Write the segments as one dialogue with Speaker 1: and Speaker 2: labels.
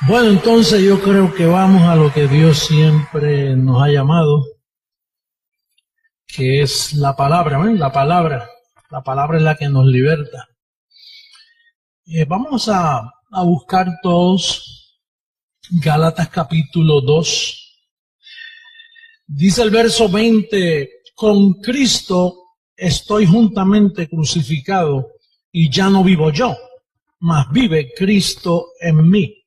Speaker 1: Bueno, entonces yo creo que vamos a lo que Dios siempre nos ha llamado, que es la palabra, ¿ven? La palabra es la que nos liberta. Vamos a buscar todos Gálatas capítulo 2. Dice el verso 20, con Cristo estoy juntamente crucificado y ya no vivo yo, mas vive Cristo en mí.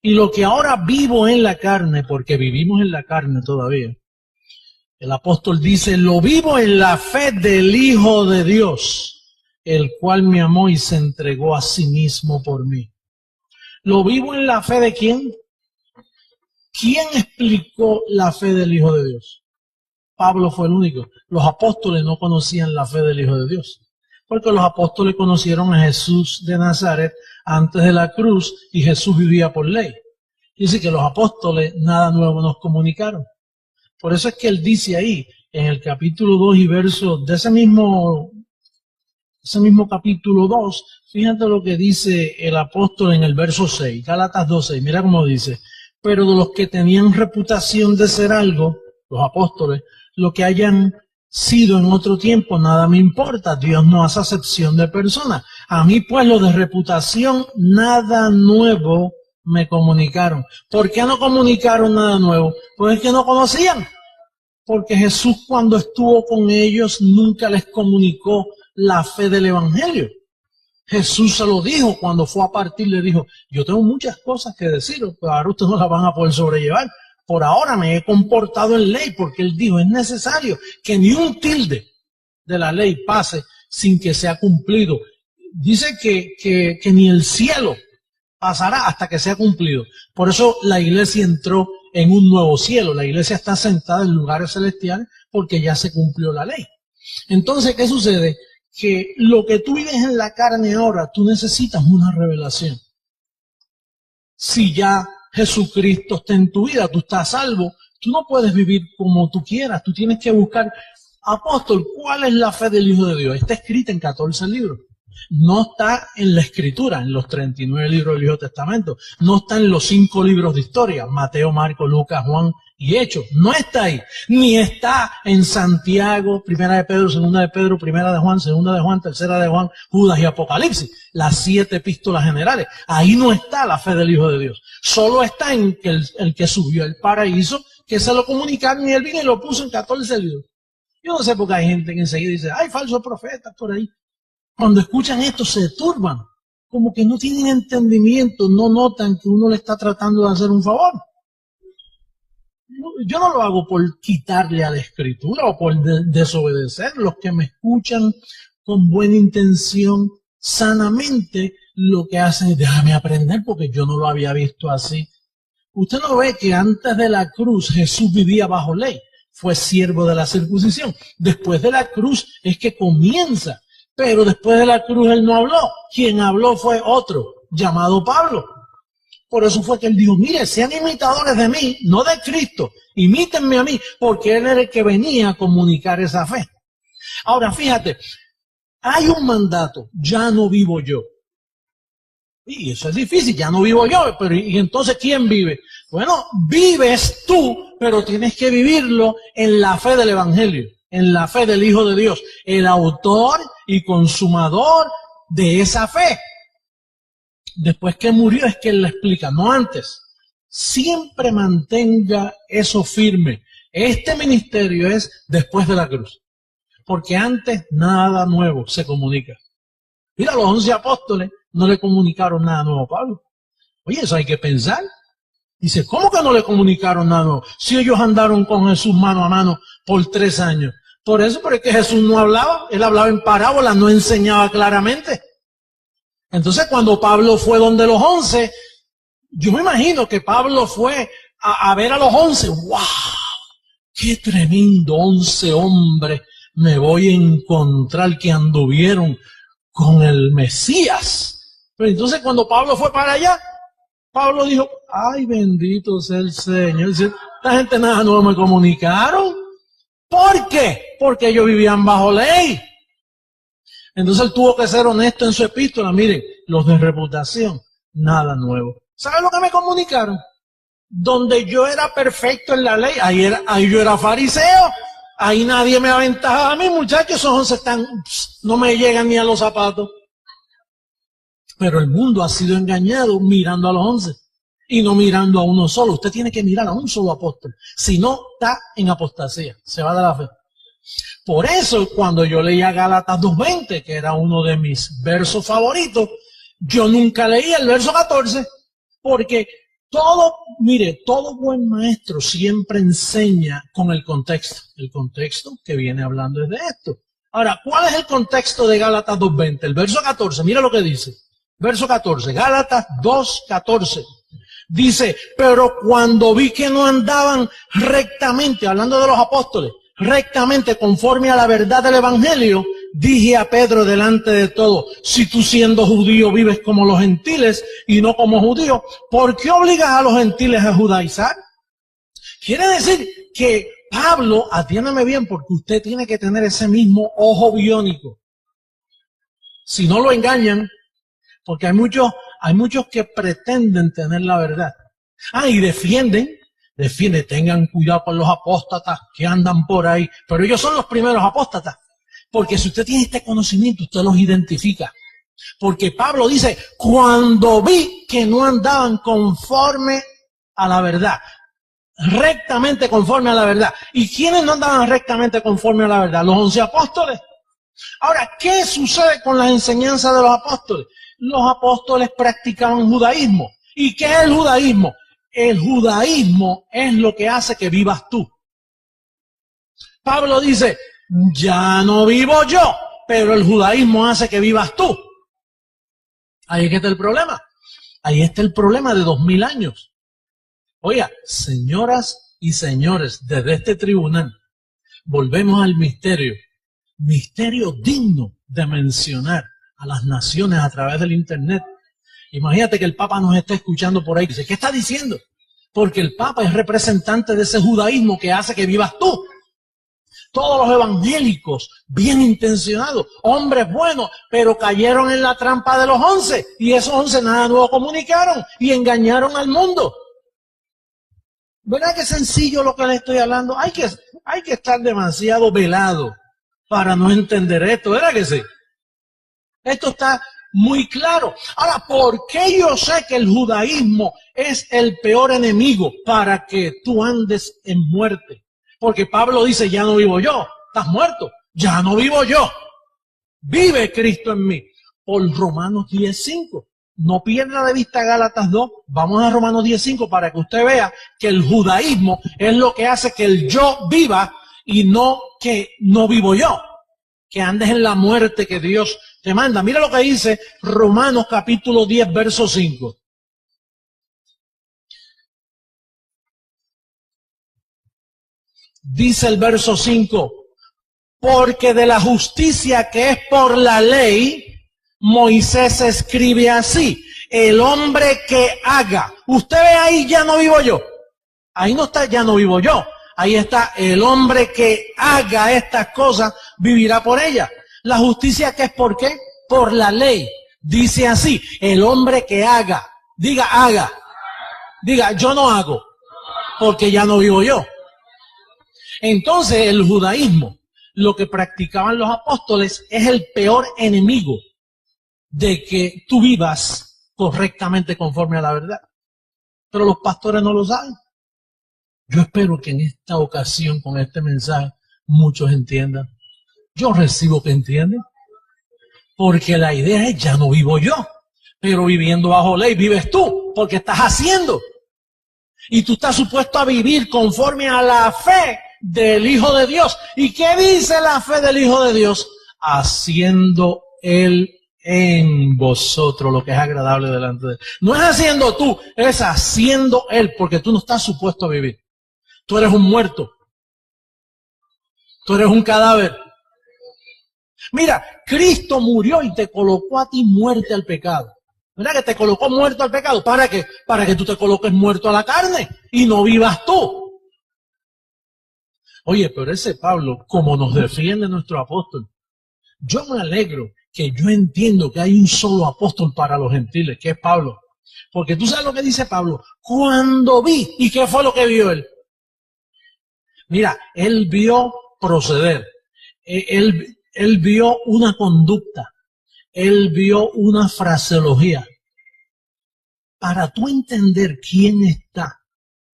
Speaker 1: Y lo que ahora vivo en la carne, porque vivimos en la carne todavía, el apóstol dice, lo vivo en la fe del Hijo de Dios, el cual me amó y se entregó a sí mismo por mí. ¿Lo vivo en la fe de quién? ¿Quién explicó la fe del Hijo de Dios? Pablo fue el único. Los apóstoles no conocían la fe del Hijo de Dios, porque los apóstoles conocieron a Jesús de Nazaret antes de la cruz y Jesús vivía por ley. Dice que los apóstoles nada nuevo nos comunicaron. Por eso es que él dice ahí, en el capítulo 2 y verso de ese mismo capítulo 2, fíjate lo que dice el apóstol en el verso 6, Gálatas 2:6, mira cómo dice, pero de los que tenían reputación de ser algo, los apóstoles, lo que hayan sido en otro tiempo, nada me importa, Dios no hace acepción de personas. A mí pues lo de reputación, nada nuevo me comunicaron. ¿Por qué no comunicaron nada nuevo? Pues es que no conocían. Porque Jesús cuando estuvo con ellos nunca les comunicó la fe del Evangelio. Jesús se lo dijo cuando fue a partir, le dijo, yo tengo muchas cosas que deciros, pero ahora ustedes no las van a poder sobrellevar. Por ahora me he comportado en ley, porque él dijo, es necesario que ni un tilde de la ley pase sin que sea cumplido. Dice que ni el cielo pasará hasta que sea cumplido. Por eso la iglesia entró en un nuevo cielo. La iglesia está sentada en lugares celestiales porque ya se cumplió la ley. Entonces, ¿qué sucede? Que lo que tú vives en la carne ahora, tú necesitas una revelación. Si ya Jesucristo está en tu vida, tú estás salvo, tú no puedes vivir como tú quieras, tú tienes que buscar, apóstol, ¿cuál es la fe del Hijo de Dios? Está escrita en 14 libros. No está en la escritura, en los 39 libros del Viejo Testamento. No está en los 5 libros de historia, Mateo, Marcos, Lucas, Juan y Hechos. No está ahí. Ni está en Santiago, Primera de Pedro, Segunda de Pedro, Primera de Juan, Segunda de Juan, Tercera de Juan, Judas y Apocalipsis. Las 7 epístolas generales. Ahí no está la fe del Hijo de Dios. Solo está en que el que subió al paraíso, que se lo comunicaron y él vino y lo puso en 14 libros. Yo no sé por qué hay gente que enseguida dice, hay falsos profetas por ahí. Cuando escuchan esto se turban, como que no tienen entendimiento, no notan que uno le está tratando de hacer un favor. Yo no lo hago por quitarle a la escritura o por desobedecer. Los que me escuchan con buena intención, sanamente, lo que hacen es déjame aprender porque yo no lo había visto así. Usted no ve que antes de la cruz Jesús vivía bajo ley, fue siervo de la circuncisión. Después de la cruz es que comienza. Pero después de la cruz él no habló. Quien habló fue otro, llamado Pablo. Por eso fue que él dijo, mire, sean imitadores de mí, no de Cristo. Imítenme a mí, porque él era el que venía a comunicar esa fe. Ahora, fíjate, hay un mandato, ya no vivo yo. Y eso es difícil, ya no vivo yo. Pero ¿y entonces quién vive? Bueno, vives tú, pero tienes que vivirlo en la fe del Evangelio. En la fe del Hijo de Dios, el autor y consumador de esa fe. Después que murió es que él le explica, no antes. Siempre mantenga eso firme. Este ministerio es después de la cruz. Porque antes nada nuevo se comunica. Mira, los 11 apóstoles no le comunicaron nada nuevo a Pablo. Oye, eso hay que pensar. Dice, ¿cómo que no le comunicaron nada nuevo? Si ellos andaron con Jesús mano a mano por 3 años. Por eso, porque Jesús no hablaba, él hablaba en parábolas, no enseñaba claramente. Entonces, cuando Pablo fue donde los 11, yo me imagino que Pablo fue a ver a los 11. ¡Wow! ¡Qué tremendo 11 hombres me voy a encontrar que anduvieron con el Mesías! Pero entonces, cuando Pablo fue para allá, Pablo dijo, ¡ay, bendito sea el Señor! Esta gente nada no me comunicaron. ¿Por qué? Porque ellos vivían bajo ley. Entonces él tuvo que ser honesto en su epístola. Miren, los de reputación, nada nuevo. ¿Sabes lo que me comunicaron? Donde yo era perfecto en la ley, ahí yo era fariseo, ahí nadie me aventajaba a mí, muchachos, esos 11 no me llegan ni a los zapatos. Pero el mundo ha sido engañado mirando a los 11 y no mirando a uno solo. Usted tiene que mirar a un solo apóstol, si no está en apostasía, se va de la fe. Por eso cuando yo leía Gálatas 2:20, que era uno de mis versos favoritos, yo nunca leía el verso 14, porque todo buen maestro siempre enseña con el contexto. El contexto que viene hablando es de esto. Ahora, ¿cuál es el contexto de Gálatas 2:20? El verso 14, mira lo que dice. Verso 14, Gálatas 2:14. Dice, pero cuando vi que no andaban rectamente, hablando de los apóstoles, rectamente conforme a la verdad del evangelio, dije a Pedro delante de todo, si tú siendo judío vives como los gentiles y no como judíos, ¿por qué obligas a los gentiles a judaizar? Quiere decir que Pablo, atiéndame bien, porque usted tiene que tener ese mismo ojo biónico. Si no lo engañan, porque hay muchos que pretenden tener la verdad. Y defienden, tengan cuidado con los apóstatas que andan por ahí, pero ellos son los primeros apóstatas. Porque si usted tiene este conocimiento, usted los identifica. Porque Pablo dice, cuando vi que no andaban conforme a la verdad, rectamente conforme a la verdad. ¿Y quiénes no andaban rectamente conforme a la verdad? Los 11 apóstoles. Ahora, ¿qué sucede con las enseñanzas de los apóstoles? Los apóstoles practicaban judaísmo. ¿Y qué es el judaísmo? El judaísmo es lo que hace que vivas tú. Pablo dice, ya no vivo yo, pero el judaísmo hace que vivas tú. Ahí es que está el problema. Ahí está el problema de 2000 años. Oiga, señoras y señores, desde este tribunal, volvemos al misterio digno de mencionar a las naciones a través del internet. Imagínate que el Papa nos está escuchando por ahí. Dice, ¿qué está diciendo? Porque el Papa es representante de ese judaísmo que hace que vivas tú. Todos los evangélicos, bien intencionados, hombres buenos, pero cayeron en la trampa de los 11. Y esos 11 nada nuevo comunicaron y engañaron al mundo. ¿Verdad que sencillo lo que le estoy hablando? Hay que estar demasiado velado para no entender esto, ¿verdad que sí? Esto está muy claro. Ahora, ¿por qué yo sé que el judaísmo es el peor enemigo para que tú andes en muerte? Porque Pablo dice, ya no vivo yo, estás muerto, ya no vivo yo. Vive Cristo en mí. Por Romanos 10:5. No pierda de vista Gálatas 2. Vamos a Romanos 10:5 para que usted vea que el judaísmo es lo que hace que el yo viva y no que no vivo yo. Que andes en la muerte que Dios te manda. Mira lo que dice Romanos capítulo 10, verso 5. Dice el verso 5, porque de la justicia que es por la ley, Moisés escribe así, el hombre que haga. Usted ve ahí, ya no vivo yo. Ahí no está, ya no vivo yo. Ahí está, el hombre que haga estas cosas, vivirá por ellas. La justicia que es por qué? Por la ley. Dice así, el hombre que haga. Diga, haga. Diga, yo no hago, porque ya no vivo yo. Entonces el judaísmo, lo que practicaban los apóstoles, es el peor enemigo de que tú vivas correctamente conforme a la verdad. Pero los pastores no lo saben. Yo espero que en esta ocasión, con este mensaje, muchos entiendan. Yo recibo que entienden. Porque la idea es, ya no vivo yo, pero viviendo bajo ley vives tú, porque estás haciendo. Y tú estás supuesto a vivir conforme a la fe del Hijo de Dios. ¿Y qué dice la fe del Hijo de Dios? Haciendo Él en vosotros lo que es agradable delante de Él. No es haciendo tú, es haciendo Él, porque tú no estás supuesto a vivir. Tú eres un muerto. Tú eres un cadáver. Mira, Cristo murió y te colocó a ti muerte al pecado. ¿Verdad que te colocó muerto al pecado? ¿Para qué? Para que tú te coloques muerto a la carne y no vivas tú. Oye, pero ese Pablo, como nos defiende nuestro apóstol, yo me alegro que yo entiendo que hay un solo apóstol para los gentiles, que es Pablo. Porque tú sabes lo que dice Pablo. Cuando vi, ¿y qué fue lo que vio él? Mira, él vio proceder. Él vio una conducta. Él vio una fraseología. Para tú entender quién está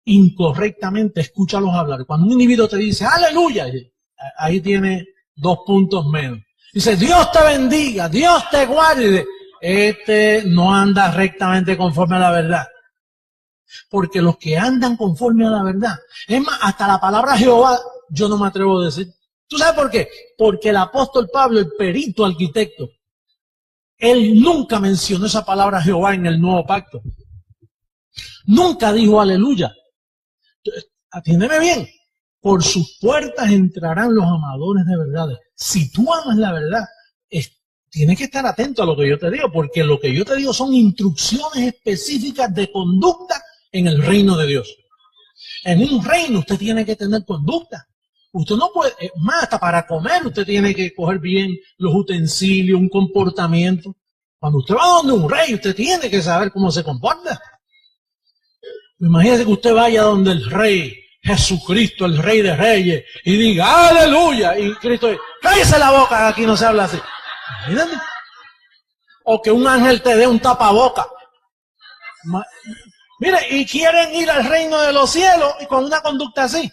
Speaker 1: incorrectamente, escúchalos hablar. Cuando un individuo te dice, aleluya, ahí tiene 2 puntos menos. Dice, Dios te bendiga, Dios te guarde. Este no anda rectamente conforme a la verdad. Porque los que andan conforme a la verdad, es más, hasta la palabra Jehová, yo no me atrevo a decir. ¿Tú sabes por qué? Porque el apóstol Pablo, el perito arquitecto, él nunca mencionó esa palabra Jehová en el nuevo pacto. Nunca dijo aleluya. Atiéndeme bien. Por sus puertas entrarán los amadores de verdades. Si tú amas la verdad, tienes que estar atento a lo que yo te digo, porque lo que yo te digo son instrucciones específicas de conducta en el reino de Dios. En un reino usted tiene que tener conducta. Usted no puede, más hasta para comer, usted tiene que coger bien los utensilios, un comportamiento. Cuando usted va donde un rey, usted tiene que saber cómo se comporta. Imagínese que usted vaya donde el rey Jesucristo, el rey de reyes, y diga, aleluya, y Cristo dice, cállese la boca, aquí no se habla así. Imagínate. O que un ángel te dé un tapaboca. Mire, y quieren ir al reino de los cielos y con una conducta así.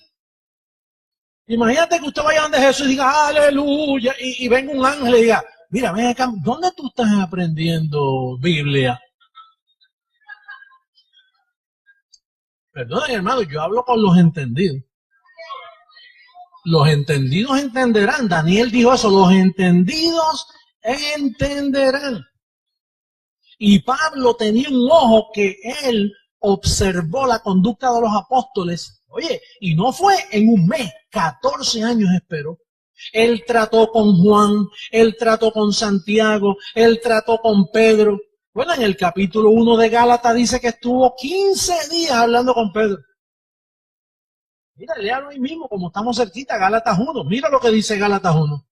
Speaker 1: Imagínate que usted vaya donde Jesús y diga, aleluya, y venga un ángel y diga, mira, ven acá, ¿dónde tú estás aprendiendo Biblia? Perdón, hermano, yo hablo con los entendidos. Los entendidos entenderán. Daniel dijo eso, los entendidos entenderán. Y Pablo tenía un ojo que él observó la conducta de los apóstoles. Oye, y no fue en un mes, 14 años esperó. Él trató con Juan, él trató con Santiago, él trató con Pedro. Bueno, en el capítulo 1 de Gálatas dice que estuvo 15 días hablando con Pedro. Mira, léalo ahí mismo, como estamos cerquita, Gálatas 1. Mira lo que dice Gálatas 1.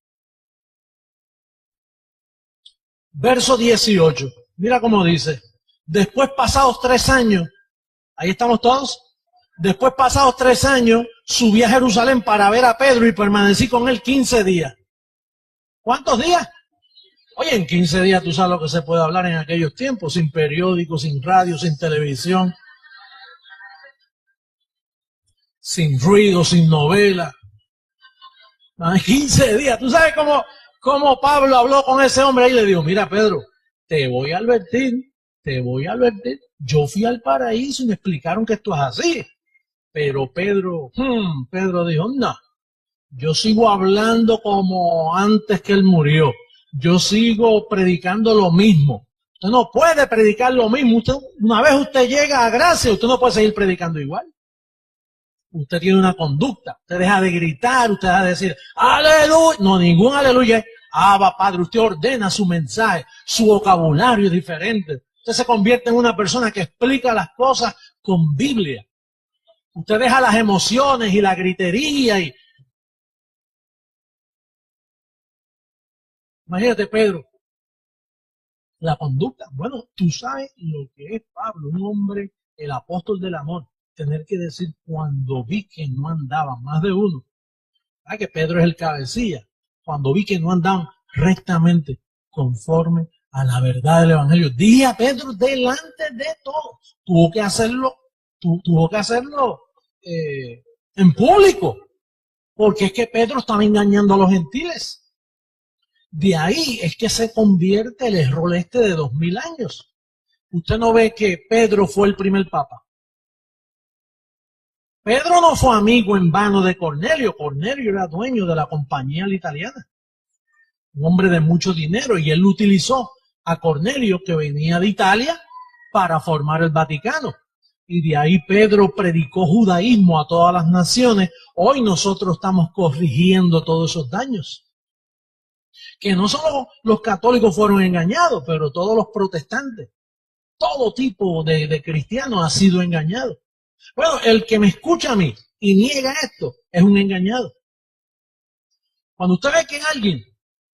Speaker 1: Verso 18. Mira cómo dice. Después pasados 3 años, ahí estamos todos. Después pasados 3 años, subí a Jerusalén para ver a Pedro y permanecí con él 15 días. ¿Cuántos días? Oye, en 15 días tú sabes lo que se puede hablar en aquellos tiempos, sin periódicos, sin radio, sin televisión, sin ruido, sin novela. 15 días. ¿Tú sabes cómo Pablo habló con ese hombre? Ahí le dijo, mira Pedro, te voy a advertir. Yo fui al paraíso y me explicaron que esto es así. Pero Pedro dijo, no, yo sigo hablando como antes que él murió. Yo sigo predicando lo mismo. Usted no puede predicar lo mismo. Una vez usted llega a gracia, usted no puede seguir predicando igual. Usted tiene una conducta. Usted deja de gritar, usted deja de decir, aleluya. No, ningún aleluya. Va, Padre, usted ordena su mensaje. Su vocabulario es diferente. Usted se convierte en una persona que explica las cosas con Biblia. Usted deja las emociones y la gritería y... Imagínate, Pedro, la conducta. Bueno, tú sabes lo que es Pablo, un hombre, el apóstol del amor. Tener que decir, cuando vi que no andaban, más de uno. Que Pedro es el cabecilla. Cuando vi que no andaban rectamente conforme a la verdad del evangelio. Dije a Pedro delante de todos. Tuvo que hacerlo en público. Porque es que Pedro estaba engañando a los gentiles. De ahí es que se convierte el error de 2000 años. Usted no ve que Pedro fue el primer papa. Pedro no fue amigo en vano de Cornelio. Cornelio era dueño de la compañía italiana. Un hombre de mucho dinero. Y él utilizó a Cornelio, que venía de Italia, para formar el Vaticano. Y de ahí Pedro predicó judaísmo a todas las naciones. Hoy nosotros estamos corrigiendo todos esos daños. Que no solo los católicos fueron engañados, pero todos los protestantes, todo tipo de cristianos ha sido engañado. Bueno, el que me escucha a mí y niega esto es un engañado. Cuando usted ve que alguien,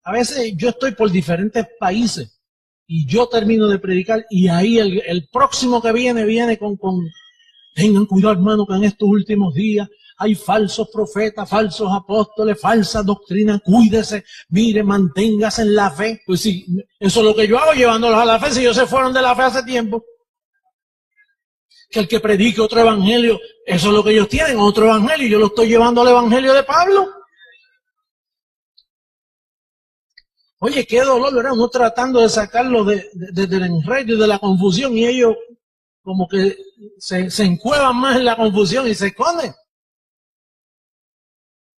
Speaker 1: a veces yo estoy por diferentes países y yo termino de predicar y ahí el próximo que viene con tengan cuidado, hermano, que en estos últimos días hay falsos profetas, falsos apóstoles, falsas doctrinas, cuídese, mire, manténgase en la fe. Pues sí, eso es lo que yo hago, llevándolos a la fe, si ellos se fueron de la fe hace tiempo. Que el que predique otro evangelio, eso es lo que ellos tienen, otro evangelio, y yo lo estoy llevando al evangelio de Pablo. Oye, qué dolor, ¿verdad? Uno tratando de sacarlo del enredo y de la confusión, y ellos como que se encuevan más en la confusión y se esconden.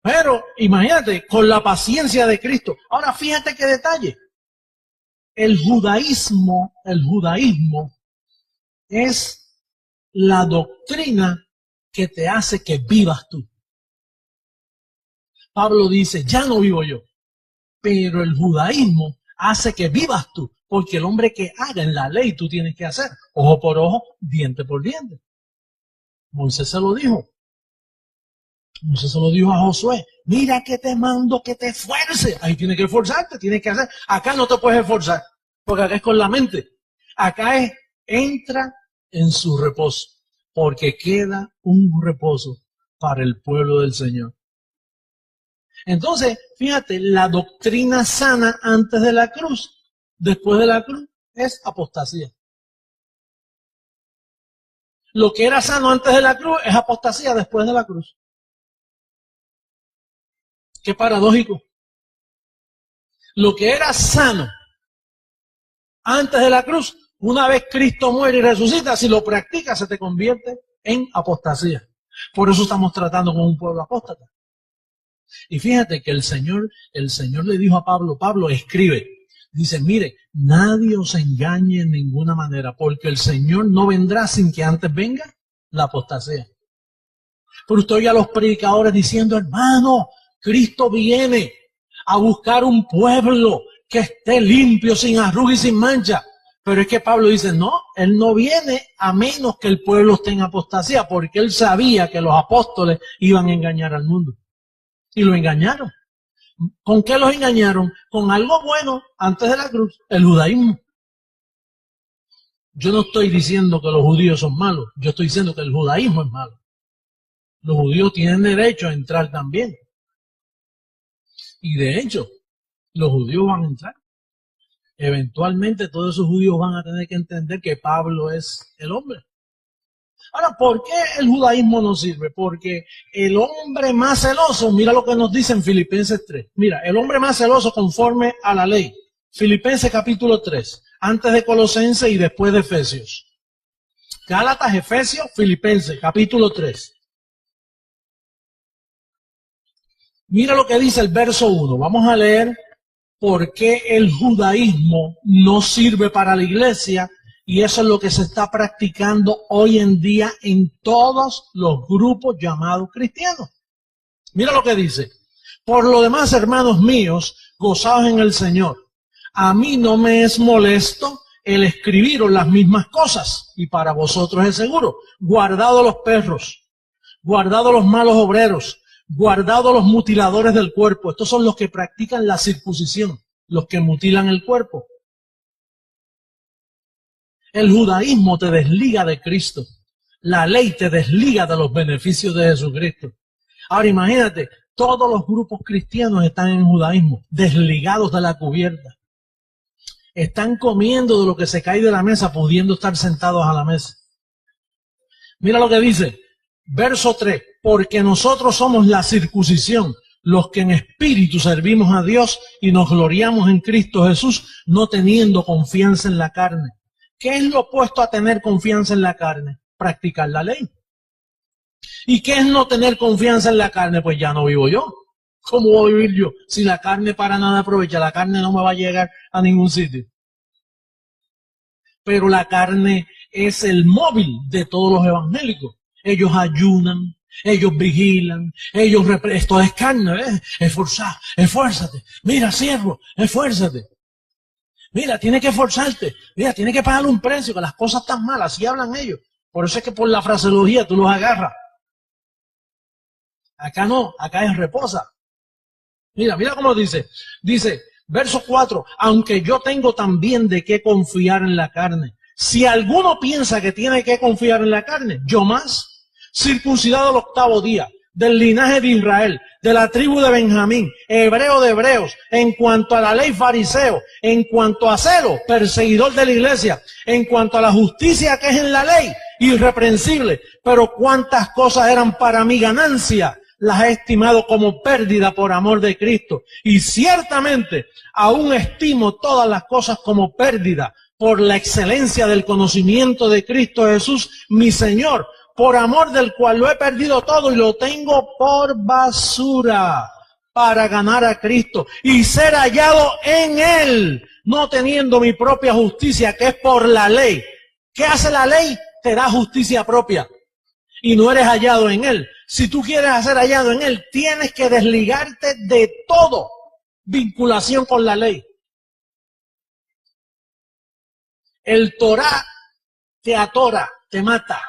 Speaker 1: Pero imagínate, con la paciencia de Cristo. Ahora fíjate qué detalle. El judaísmo es la doctrina que te hace que vivas tú. Pablo dice, ya no vivo yo, pero el judaísmo hace que vivas tú, porque el hombre que haga en la ley tú tienes que hacer, ojo por ojo, diente por diente. Moisés se lo dijo. Moisés se lo dijo a Josué, mira que te mando que te esfuerces. Ahí tienes que esforzarte, tienes que hacer. Acá no te puedes esforzar, porque acá es con la mente. Acá es, entra en su reposo, porque queda un reposo para el pueblo del Señor. Entonces, fíjate, la doctrina sana antes de la cruz, después de la cruz, es apostasía. Lo que era sano antes de la cruz es apostasía después de la cruz. Qué paradójico. Lo que era sano antes de la cruz, una vez Cristo muere y resucita, si lo practicas se te convierte en apostasía. Por eso estamos tratando con un pueblo apóstata. Y fíjate que el Señor le dijo a Pablo, Pablo, escribe. Dice, mire, nadie os engañe en ninguna manera, porque el Señor no vendrá sin que antes venga la apostasía. Pero usted oye a los predicadores diciendo, hermano, Cristo viene a buscar un pueblo que esté limpio, sin arruga y sin mancha. Pero es que Pablo dice, no, él no viene a menos que el pueblo esté en apostasía, porque él sabía que los apóstoles iban a engañar al mundo. Y lo engañaron. ¿Con qué los engañaron? Con algo bueno antes de la cruz, el judaísmo. Yo no estoy diciendo que los judíos son malos, yo estoy diciendo que el judaísmo es malo. Los judíos tienen derecho a entrar también. Y de hecho, los judíos van a entrar. Eventualmente todos esos judíos van a tener que entender que Pablo es el hombre. Ahora, ¿por qué el judaísmo no sirve? Porque el hombre más celoso, mira lo que nos dice en Filipenses 3. Mira, el hombre más celoso conforme a la ley. Filipenses capítulo 3, antes de Colosenses y después de Efesios. Gálatas, Efesios, Filipenses capítulo 3. Mira lo que dice el verso 1. Vamos a leer por qué el judaísmo no sirve para la iglesia. Y eso es lo que se está practicando hoy en día en todos los grupos llamados cristianos. Mira lo que dice. Por lo demás, hermanos míos, gozaos en el Señor. A mí no me es molesto el escribiros las mismas cosas. Y para vosotros es seguro. Guardado los perros, guardado los malos obreros, guardado los mutiladores del cuerpo. Estos son los que practican la circuncisión, los que mutilan el cuerpo. El judaísmo te desliga de Cristo. La ley te desliga de los beneficios de Jesucristo. Ahora imagínate, todos los grupos cristianos están en judaísmo, desligados de la cubierta. Están comiendo de lo que se cae de la mesa, pudiendo estar sentados a la mesa. Mira lo que dice, verso 3. Porque nosotros somos la circuncisión, los que en espíritu servimos a Dios y nos gloriamos en Cristo Jesús, no teniendo confianza en la carne. ¿Qué es lo opuesto a tener confianza en la carne? Practicar la ley. ¿Y qué es no tener confianza en la carne? Pues ya no vivo yo. ¿Cómo voy a vivir yo? Si la carne para nada aprovecha, la carne no me va a llegar a ningún sitio. Pero la carne es el móvil de todos los evangélicos. Ellos ayunan, ellos vigilan, esto es carne, esfuérzate. Mira, siervo, esfuérzate. Mira, tienes que esforzarte. Mira, tienes que pagar un precio, que las cosas están malas. Así hablan ellos. Por eso es que por la fraseología tú los agarras. Acá no, acá es reposa. Mira cómo dice. Dice, Verso 4, aunque yo tengo también de qué confiar en la carne. Si alguno piensa que tiene que confiar en la carne, yo más, circuncidado al 8º día, del linaje de Israel, de la tribu de Benjamín, hebreo de hebreos, en cuanto a la ley fariseo, en cuanto a celo, perseguidor de la iglesia, en cuanto a la justicia que es en la ley, irreprensible. Pero cuántas cosas eran para mi ganancia, las he estimado como pérdida por amor de Cristo. Y ciertamente aún estimo todas las cosas como pérdida por la excelencia del conocimiento de Cristo Jesús, mi Señor, por amor del cual lo he perdido todo y lo tengo por basura para ganar a Cristo y ser hallado en Él, no teniendo mi propia justicia, que es por la ley. ¿Qué hace la ley? Te da justicia propia y no eres hallado en Él. Si tú quieres ser hallado en Él, tienes que desligarte de todo vinculación con la ley. El Torah te atora, te mata.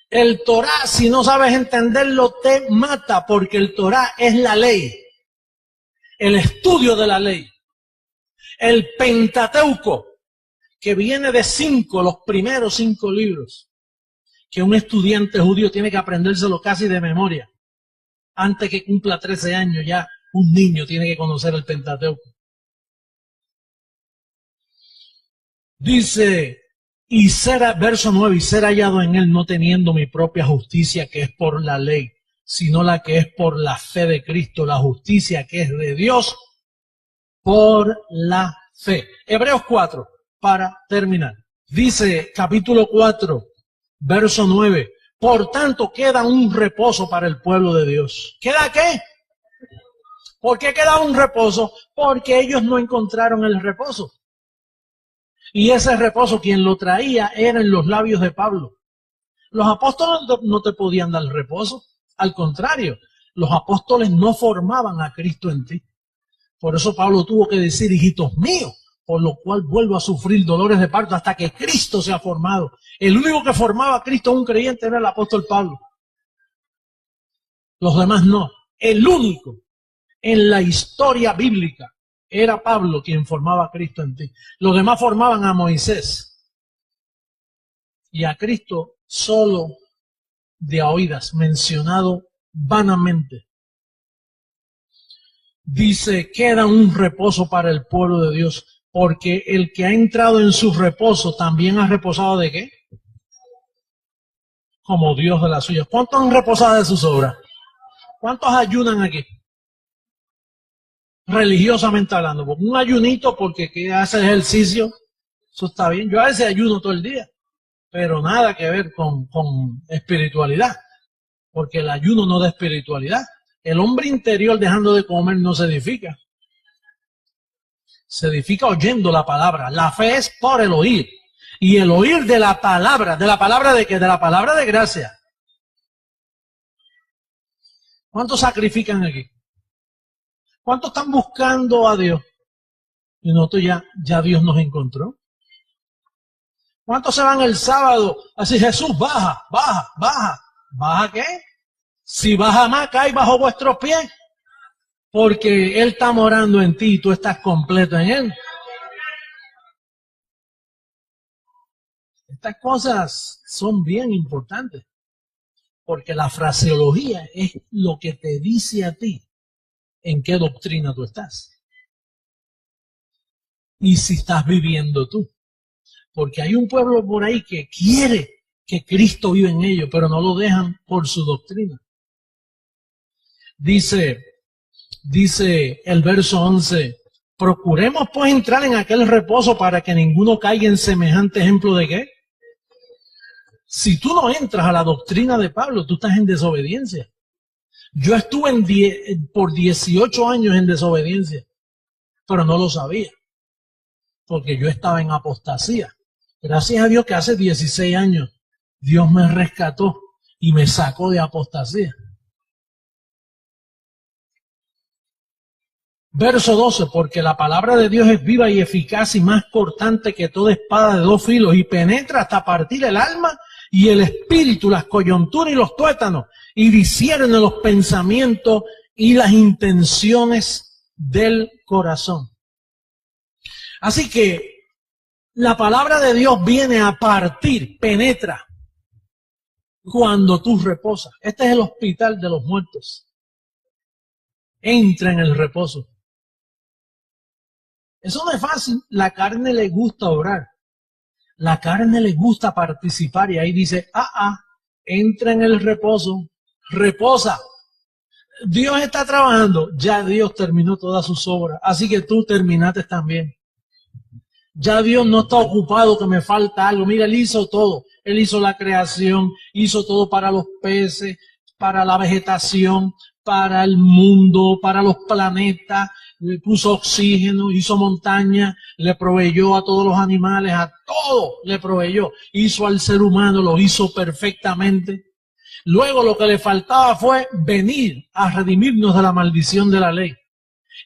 Speaker 1: El Torah, si no sabes entenderlo, te mata, porque el Torah es la ley, el estudio de la ley. El Pentateuco, que viene de los primeros 5 libros, que un estudiante judío tiene que aprendérselo casi de memoria. Antes que cumpla 13 años ya un niño tiene que conocer el Pentateuco. Dice, verso 9, y ser hallado en Él no teniendo mi propia justicia que es por la ley, sino la que es por la fe de Cristo, la justicia que es de Dios por la fe. Hebreos 4, para terminar. Dice capítulo 4, verso 9, por tanto queda un reposo para el pueblo de Dios. ¿Queda qué? ¿Por qué queda un reposo? Porque ellos no encontraron el reposo. Y ese reposo, quien lo traía, era en los labios de Pablo. Los apóstoles no te podían dar reposo. Al contrario, los apóstoles no formaban a Cristo en ti. Por eso Pablo tuvo que decir, hijitos míos, por lo cual vuelvo a sufrir dolores de parto hasta que Cristo se ha formado. El único que formaba a Cristo, un creyente, era el apóstol Pablo. Los demás no. El único en la historia bíblica era Pablo quien formaba a Cristo en ti. Los demás formaban a Moisés. Y a Cristo solo de a oídas, mencionado vanamente. Dice, queda un reposo para el pueblo de Dios, porque el que ha entrado en su reposo también ha reposado ¿de qué? Como Dios de las suyas. ¿Cuántos han reposado de sus obras? ¿Cuántos ayunan aquí? Religiosamente hablando, porque un ayunito porque que hace ejercicio, eso está bien. Yo a veces ayuno todo el día, pero nada que ver con espiritualidad, porque el ayuno no da espiritualidad. El hombre interior dejando de comer no se edifica. Se edifica oyendo la palabra. La fe es por el oír. Y el oír de la palabra de qué, de la palabra de gracia. ¿Cuántos sacrifican aquí? ¿Cuántos están buscando a Dios? Y nosotros ya Dios nos encontró. ¿Cuántos se van el sábado? Así, Jesús, baja. ¿Baja qué? Si baja más, cae bajo vuestros pies. Porque Él está morando en ti y tú estás completo en Él. Estas cosas son bien importantes. Porque la fraseología es lo que te dice a ti en qué doctrina tú estás. Y si estás viviendo tú. Porque hay un pueblo por ahí que quiere que Cristo vive en ellos, pero no lo dejan por su doctrina. Dice el verso 11, procuremos pues entrar en aquel reposo para que ninguno caiga en semejante ejemplo de qué. Si tú no entras a la doctrina de Pablo, tú estás en desobediencia. Yo estuve por 18 años en desobediencia, pero no lo sabía, porque yo estaba en apostasía. Gracias a Dios que hace 16 años Dios me rescató y me sacó de apostasía. Verso 12, porque la palabra de Dios es viva y eficaz y más cortante que toda espada de 2 filos y penetra hasta partir el alma y el espíritu, las coyunturas y los tuétanos, y discierne los pensamientos y las intenciones del corazón. Así que la palabra de Dios viene a partir, penetra, cuando tú reposas. Este es el hospital de los muertos. Entra en el reposo. Eso no es fácil. La carne le gusta orar. La carne le gusta participar y ahí dice, entra en el reposo, reposa. Dios está trabajando, ya Dios terminó todas sus obras, así que tú terminaste también. Ya Dios no está ocupado que me falta algo. Mira, Él hizo todo. Él hizo la creación, hizo todo para los peces, para la vegetación, para el mundo, para los planetas. Le puso oxígeno, hizo montaña, le proveyó a todos los animales, a todo le proveyó. Hizo al ser humano, lo hizo perfectamente. Luego lo que le faltaba fue venir a redimirnos de la maldición de la ley.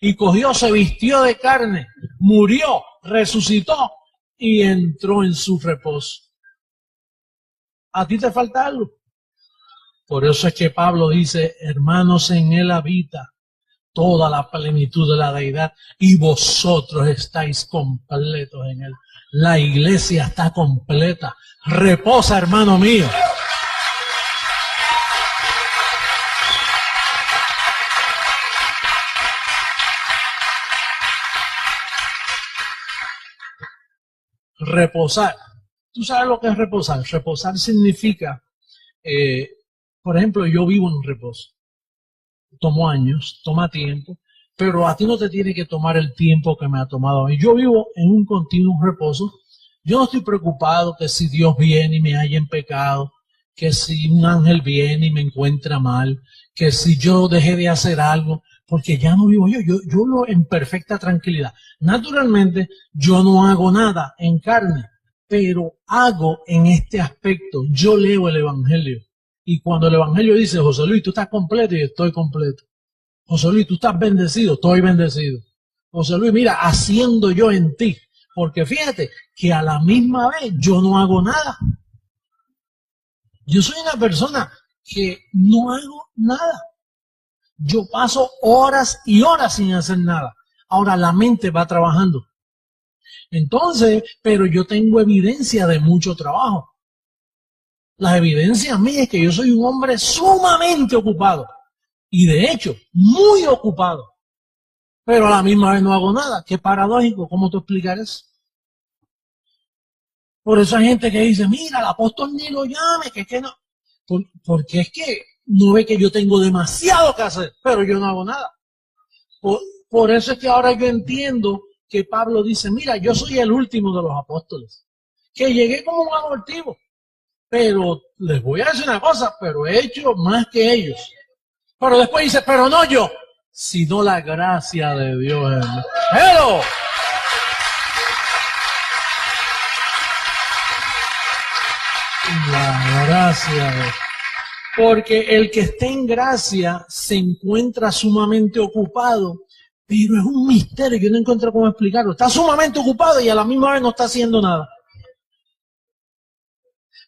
Speaker 1: Y cogió, se vistió de carne, murió, resucitó y entró en su reposo. ¿A ti te falta algo? Por eso es que Pablo dice, hermanos, en Él habita toda la plenitud de la deidad y vosotros estáis completos en Él. La iglesia está completa. Reposa, hermano mío. Reposar. ¿Tú sabes lo que es reposar? Reposar significa, por ejemplo, yo vivo en reposo. Tomó años, toma tiempo, pero a ti no te tiene que tomar el tiempo que me ha tomado a mí. Yo vivo en un continuo reposo. Yo no estoy preocupado que si Dios viene y me halla en pecado, que si un ángel viene y me encuentra mal, que si yo dejé de hacer algo, porque ya no vivo yo vivo en perfecta tranquilidad. Naturalmente, yo no hago nada en carne, pero hago en este aspecto. Yo leo el Evangelio. Y cuando el Evangelio dice, José Luis, tú estás completo, y estoy completo. José Luis, tú estás bendecido, estoy bendecido. José Luis, mira, haciendo yo en ti. Porque fíjate que a la misma vez yo no hago nada. Yo soy una persona que no hago nada. Yo paso horas y horas sin hacer nada. Ahora la mente va trabajando. Entonces, pero yo tengo evidencia de mucho trabajo. Las evidencias mías es que yo soy un hombre sumamente ocupado. Y de hecho, muy ocupado. Pero a la misma vez no hago nada. Qué paradójico. ¿Cómo tú explicas eso? Por eso hay gente que dice, mira, el apóstol ni lo llame, que no. Porque es que no ve que yo tengo demasiado que hacer, pero yo no hago nada. Por eso es que ahora yo entiendo que Pablo dice, mira, yo soy el último de los apóstoles, que llegué como un abortivo, pero les voy a decir una cosa, pero he hecho más que ellos. Pero después dice, pero no yo, sino la gracia de Dios. ¡Hello! La gracia de Dios. Porque el que está en gracia se encuentra sumamente ocupado, pero es un misterio, yo no encuentro cómo explicarlo. Está sumamente ocupado y a la misma vez no está haciendo nada.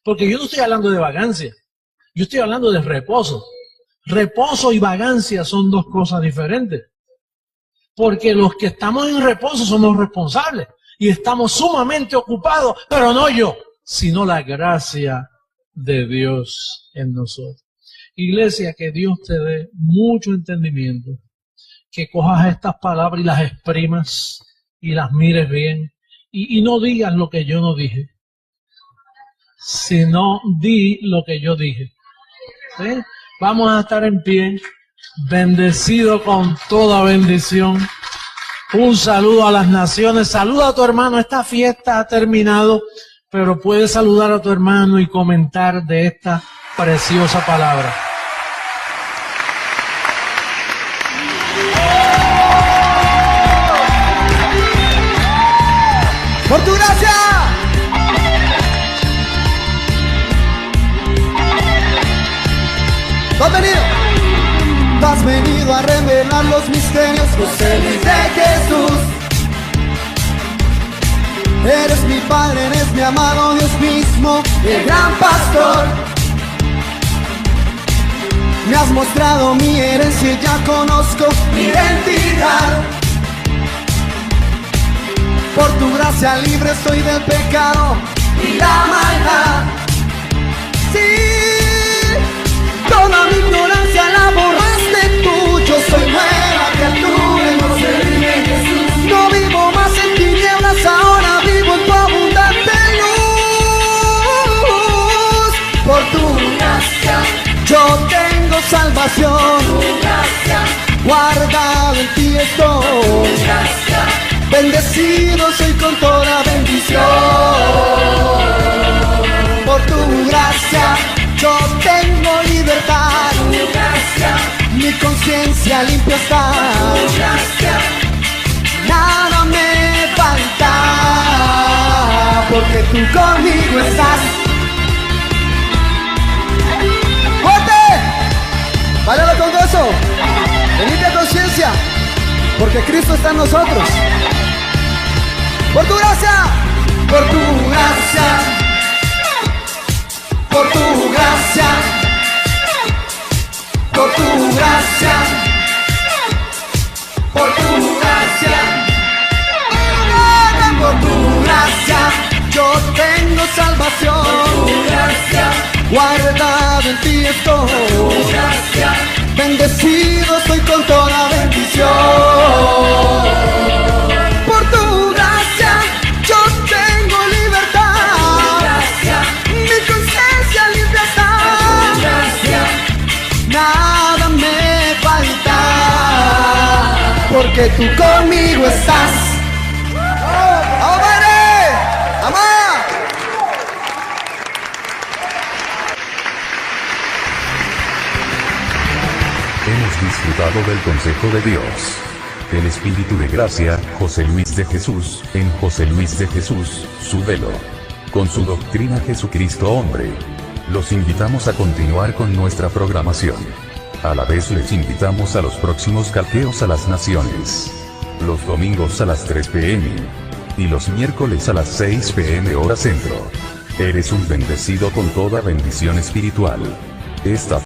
Speaker 1: Porque yo no estoy hablando de vagancia, yo estoy hablando de reposo. Reposo y vagancia son dos cosas diferentes. Porque los que estamos en reposo somos responsables y estamos sumamente ocupados, pero no yo, sino la gracia de Dios en nosotros. Iglesia, que Dios te dé mucho entendimiento, que cojas estas palabras y las exprimas y las mires bien y no digas lo que yo no dije, sino di lo que yo dije. ¿Sí? Vamos a estar en pie, bendecido con toda bendición. Un saludo a las naciones, saluda a tu hermano. Esta fiesta ha terminado, pero puedes saludar a tu hermano y comentar de esta preciosa palabra.
Speaker 2: ¡Por tu gracia! ¿Tú has venido? Tú has venido a revelar los misterios, de Jesús. Eres mi Padre, eres mi amado Dios mismo, el gran pastor. Me has mostrado mi herencia y ya conozco mi identidad. Por tu gracia libre estoy del pecado y la maldad. Sí, toda mi ignorancia la borraste tú. Yo soy nueva criatura y no serviré en Jesús. No vivo más en tinieblas, ahora vivo en tu abundante luz. Por tu gracia yo tengo salvación. Tu gracia guardado en ti estoy. Tu gracia bendecido soy con toda bendición. Por tu gracia yo tengo libertad. Tu gracia mi conciencia limpia está. Tu gracia nada me falta, porque tú conmigo estás. ¡Fuerte! ¡Báilalo con gozo! De limpia conciencia, porque Cristo está en nosotros. Por tu gracia, por tu gracia, por tu gracia, por tu gracia, por tu gracia, por tu gracia, yo tengo salvación. Por tu gracia, guardado en ti estoy. Por tu gracia, bendecido soy con toda bendición. Por tu gracia yo tengo libertad. Mi conciencia limpia está. Nada me falta, porque tú conmigo estás. ¡Amaré! ¡Amá!
Speaker 3: Hemos disfrutado del consejo de Dios. El Espíritu de Gracia, José Luis de Jesús, en José Luis de Jesús, su velo. Con su doctrina Jesucristo Hombre. Los invitamos a continuar con nuestra programación. A la vez les invitamos a los próximos calqueos a las naciones. Los domingos a las 3 p.m. y los miércoles a las 6 p.m. hora centro. Eres un bendecido con toda bendición espiritual. Esta